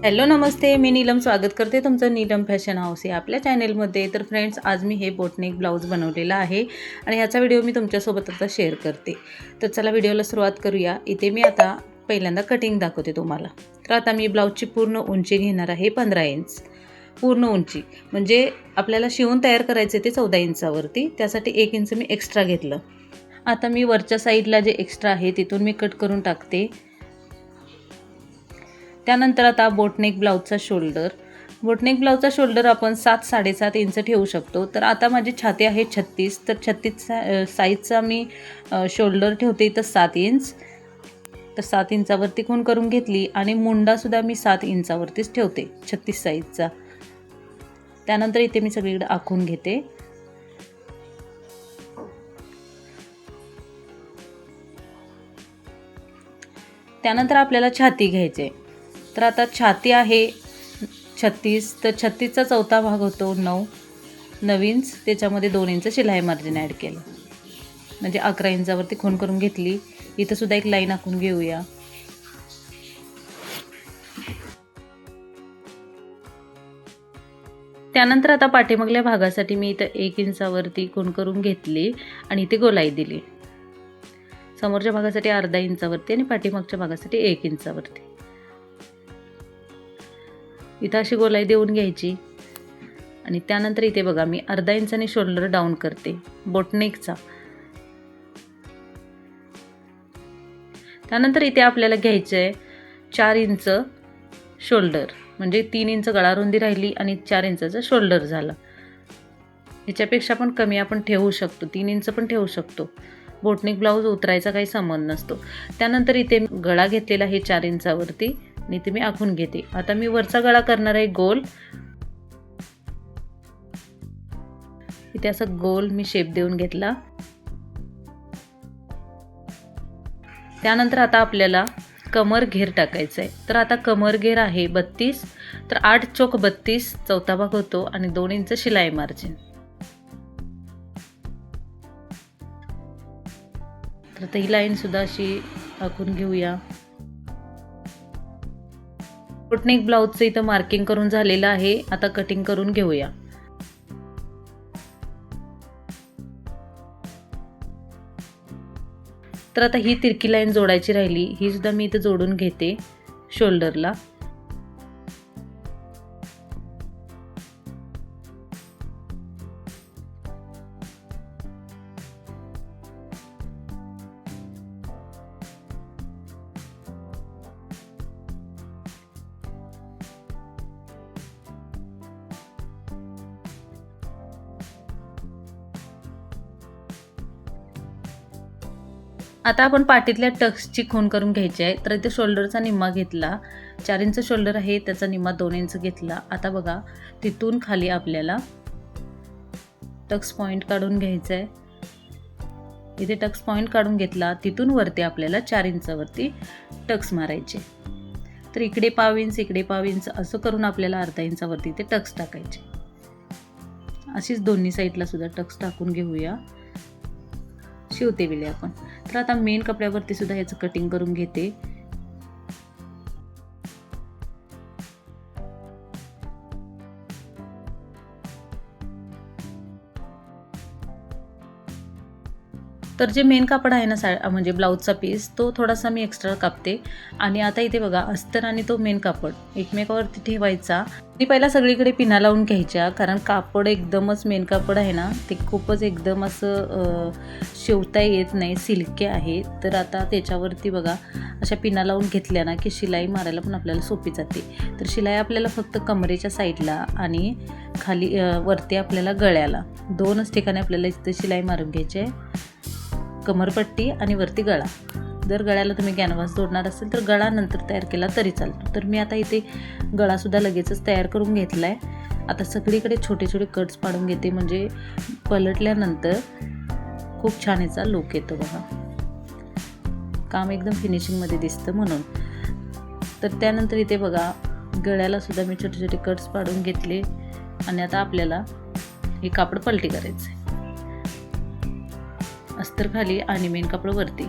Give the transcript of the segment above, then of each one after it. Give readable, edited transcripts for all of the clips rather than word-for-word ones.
Hello नमस्ते, मी नीलम स्वागत करते तुमचं नीलम फॅशन हाऊस या आपल्या चॅनेलमध्ये. तर फ्रेंड्स, आज मी हे बोटनेक ब्लाऊज बनवलेला आहे आणि ह्याचा व्हिडिओ मी तुमच्यासोबत आता शेअर करते. तर चला व्हिडिओला सुरुवात करूया. इथे मी आता पहिल्यांदा कटिंग दाखवते तुम्हाला. तर आता मी ब्लाऊजची पूर्ण उंची घेणार आहे 15 इंच. पूर्ण उंची म्हणजे आपल्याला शिवून तयार करायचे ते 14 इंचावरती, त्यासाठी 1 इंच मी एक्स्ट्रा घेतलं. आता मी वरच्या साईडला जे एक्स्ट्रा आहे तिथून मी कट करून टाकते. त्यानंतर आता बोटनेक ब्लाऊजचा शोल्डर आपण 7-7.5 इंच ठेवू शकतो. तर आता माझी छाती आहे 36, तर 36 साईजचा मी शोल्डर ठेवते तर 7 इंच. तर 7 इंचावरती खूण करून घेतली आणि मुंडासुद्धा मी 7 इंचावरतीच ठेवते 36 साईजचा. त्यानंतर इथे मी सगळीकडे आखून घेते. त्यानंतर आपल्याला छाती घ्यायची. तर आता छाती आहे 36, तर 36चा चौथा भाग होतो 9 इंच. त्याच्यामध्ये 2 इंच शिलाई मार्जिन ॲड केलं म्हणजे 11 इंचावरती खूण करून घेतली. इथं सुद्धा एक लाईन आखून घेऊया. त्यानंतर आता पाठीमागल्या भागासाठी मी इथं 1 इंचावरती खूण करून घेतली आणि इथे गोलाई दिली. समोरच्या भागासाठी अर्धा इंचावरती आणि पाठीमागच्या भागासाठी 1 इंचावरती. इथं अशी गोलाई देऊन घ्यायची आणि त्यानंतर इथे बघा मी अर्धा इंचाने शोल्डर डाऊन करते बोटनेकचा. त्यानंतर इथे आपल्याला घ्यायचं आहे 4 इंच शोल्डर, म्हणजे 3 इंच गळा रुंदी राहिली आणि 4 इंचाचा शोल्डर झाला. ह्याच्यापेक्षा पण कमी आपण ठेवू शकतो, 3 इंच पण ठेवू शकतो. बोटनेक ब्लाऊज उतरायचा काही संबंध नसतो. त्यानंतर इथे गळा घेतलेला आहे 4 इंचावरती आणि इथे मी आखून घेते. आता मी वरचा गळा करणार आहे गोल. इथे असा गोल मी शेप देऊन घेतला. त्यानंतर आता आपल्याला कमर घेर टाकायचं आहे. तर आता कमर घेर आहे 32, तर 8 चोक 32 चौथा भाग होतो आणि 2 इंच शिलाई मार्जिन. तर आता ही लाईन सुद्धा अशी आखून घेऊया. बोटनेक ब्लाऊजचं इथं मार्किंग करून झालेलं आहे. आता कटिंग करून घेऊया. तर आता ही तिरकी लाईन जोडायची राहिली, ही सुद्धा मी इथं जोडून घेते शोल्डरला. आता आपण पाठीतल्या टक्सची खूण करून घ्यायची आहे. तर इथे शोल्डरचा निम्मा घेतला, 4 इंच शोल्डर आहे त्याचा निम्मा 2 इंच घेतला. आता बघा तिथून खाली आपल्याला टक्स पॉईंट काढून घ्यायचा आहे. इथे टक्स पॉईंट काढून घेतला, तिथून वरती आपल्याला 4 इंचावरती टक्स मारायचे. तर इकडे पाव इंच इकडे पाव इंच असं करून आपल्याला अर्धा इंचावरती इथे टक्स टाकायचे. अशीच दोन्ही साईडला सुद्धा टक्स टाकून घेऊया. शिवते वेळी आपण. तर आता मेन कपड्यावरती सुद्धा याचं कटिंग करून घेते. तर जे मेन कापड आहे ना म्हणजे ब्लाऊजचा पीस, तो थोडासा मी एक्स्ट्रा कापते. आणि आता इथे बघा अस्तर आणि तो मेन कापड एकमेकावरती ठेवायचा. मी पहिला सगळीकडे पिना लावून घ्यायच्या, कारण कापड एकदमच मेन कापड आहे ना, ते खूपच एकदम असं शिवता येत नाही, सिल्की आहे. तर आता त्याच्यावरती बघा अशा पिना लावून घेतल्या ना की शिलाई मारायला पण आपल्याला सोपी जाते. तर शिलाई आपल्याला फक्त कमरेच्या साईडला आणि खाली वरती आपल्याला गळ्याला 2च ठिकाणी आपल्याला इथं शिलाई मारून घ्यायची आहे. कमरपट्टी आणि वरती गळा. जर गळ्याला तुम्ही कॅनव्हास जोडणार असेल तर गळा नंतर तयार केला तरी चालतो. तर मी आता इथे गळासुद्धा लगेचच तयार करून घेतला आहे. आता सगळीकडे छोटे छोटे कट्स पाडून घेते, म्हणजे पलटल्यानंतर खूप छान याचा लुक येतो बघा. काम एकदम फिनिशिंगमध्ये दिसतं म्हणून. तर त्यानंतर इथे बघा गळ्याला सुद्धा मी छोटे छोटे कट्स पाडून घेतले आणि आता आपल्याला हे कापड पलटी करायचं आहे. अस्तर खाली आणि मेन कापड वरती.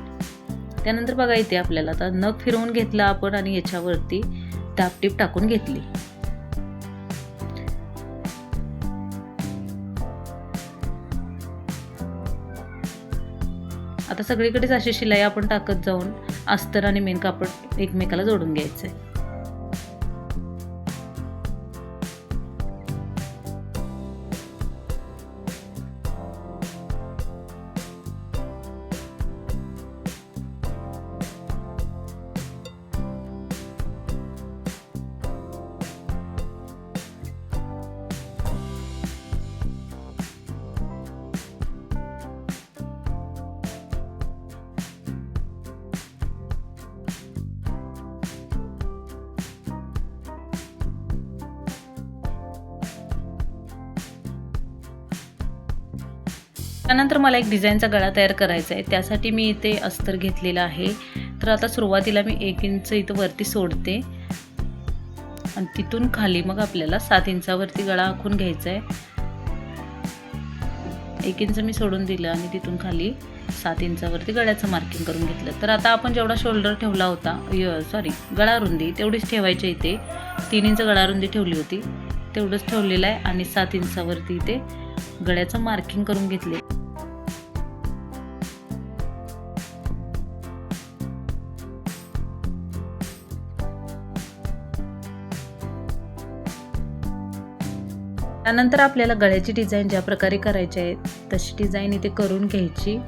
त्यानंतर बघा इथे आपल्याला आता नग फिरवून घेतला आपण आणि याच्यावरती दाबटीप टाकून घेतली. आता सगळीकडेच अशी शिलाई आपण टाकत जाऊन अस्तर आणि मेन कापड एकमेकाला जोडून घ्यायचंय. त्यानंतर मला एक डिझाईनचा गळा तयार करायचा आहे. त्यासाठी मी इथे अस्तर घेतलेला आहे. तर आता सुरुवातीला मी 1 इंच इथं वरती सोडते आणि तिथून खाली मग आपल्याला 7 इंचावरती गळा आखून घ्यायचा आहे. 1 इंच मी सोडून दिलं आणि तिथून खाली 7 इंचावरती गळ्याचं मार्किंग करून घेतलं. तर आता आपण जेवढा शोल्डर ठेवला होता गळा रुंदी तेवढीच ठेवायची. इथे 3 इंच गळा रुंदी ठेवली होती तेवढंच ठेवलेलं आहे आणि 7 इंचावरती इथे गळ्याचं मार्किंग करून घेतले. त्यानंतर आपल्याला गळ्याची डिझाईन ज्या प्रकारे करायची आहे तशी डिझाईन इथे करून घ्यायची.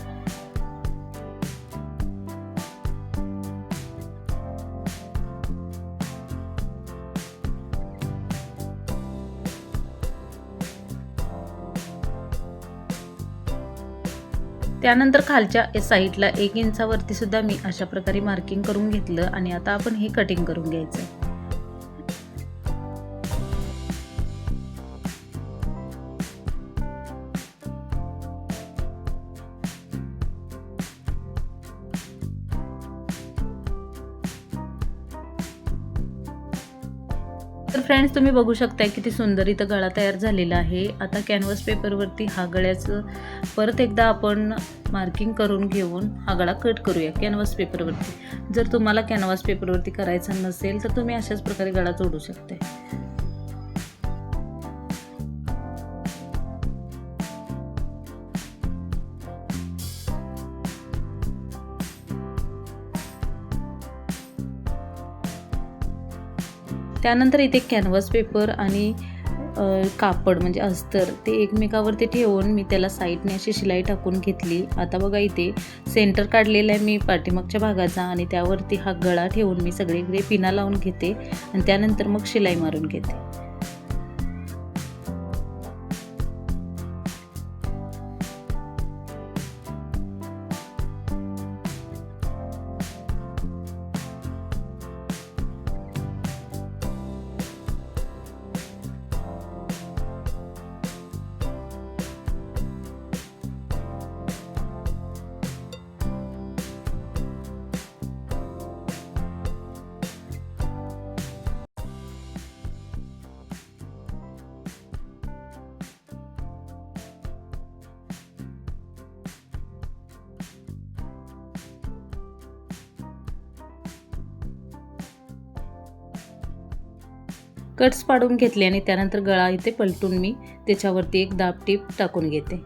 त्यानंतर खालच्या साईडला 1 इंचावरती सुद्धा मी अशा प्रकारे मार्किंग करून घेतलं आणि आता आपण हे कटिंग करून घ्यायचं. तर फ्रेंड्स, तुम्ही बघू शकताय किती सुंदर इथं गळा तयार झालेला आहे. आता कॅनव्हास पेपरवरती हा गळ्याचं परत एकदा आपण मार्किंग करून घेऊन हा गळा कट करूया कॅनव्हास पेपरवरती. जर तुम्हाला कॅनव्हास पेपरवरती करायचा नसेल तर तुम्ही अशाच प्रकारे गळा जोडू शकता. त्यानंतर इथे कॅनव्हास पेपर आणि कापड म्हणजे अस्तर ते एकमेकावरती ठेवून मी त्याला साईडने अशी शिलाई टाकून घेतली. आता बघा इथे सेंटर काढलेला आहे मी पाठीमागच्या भागाचा आणि त्यावरती हा गळा ठेवून मी सगळीकडे पिना लावून घेते आणि त्यानंतर मग शिलाई मारून घेते. कट्स पाडून घेतले आणि त्यानंतर गळा इथे पलटून मी त्याच्यावरती एक दाब टीप टाकून घेते.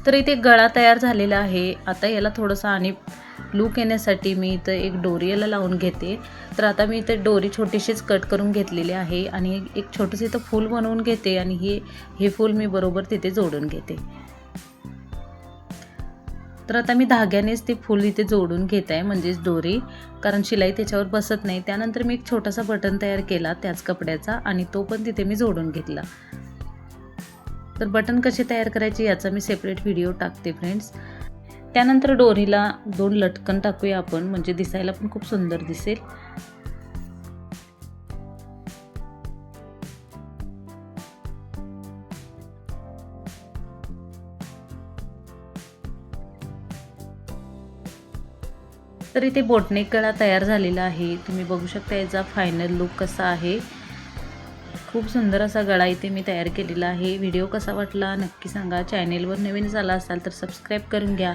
तर इथे गळा तयार झालेला आहे. आता याला थोडंसं आणि लूक येण्यासाठी मी इथं एक डोरी याला लावून घेते. तर आता मी इथे डोरी छोटीशीच कट करून घेतलेली आहे आणि एक छोटंसं इथं फूल बनवून घेते आणि हे फूल मी बरोबर तिथे जोडून घेते. तर आता मी धाग्यानेच ते फूल इथे जोडून घेत आहे, म्हणजेच दोरी, कारण शिलाई त्याच्यावर बसत नाही. त्यानंतर मी एक छोटासा बटन तयार केला त्याच कपड्याचा आणि तो पण तिथे मी जोडून घेतला. तर बटन कसे तयार करायचे याचा मी सेपरेट व्हिडिओ टाकते फ्रेंड्स. त्यानंतर डोरीला 2 लटकन टाकूया आपण, म्हणजे दिसायला पण खूप सुंदर दिसेल. तर इथे बोटनेक गळा तयार झालेला आहे. तुम्ही बघू शकता याचा फायनल लुक कसा आहे. खूप सुंदर असा गळा इथे मी तयार केलेला आहे. व्हिडिओ कसा वाटला नक्की सांगा. चॅनेलवर नवीन झाला असाल तर सबस्क्राईब करून घ्या.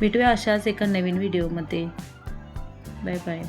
भेटूया अशाच एका नवीन व्हिडिओमध्ये. Bye bye.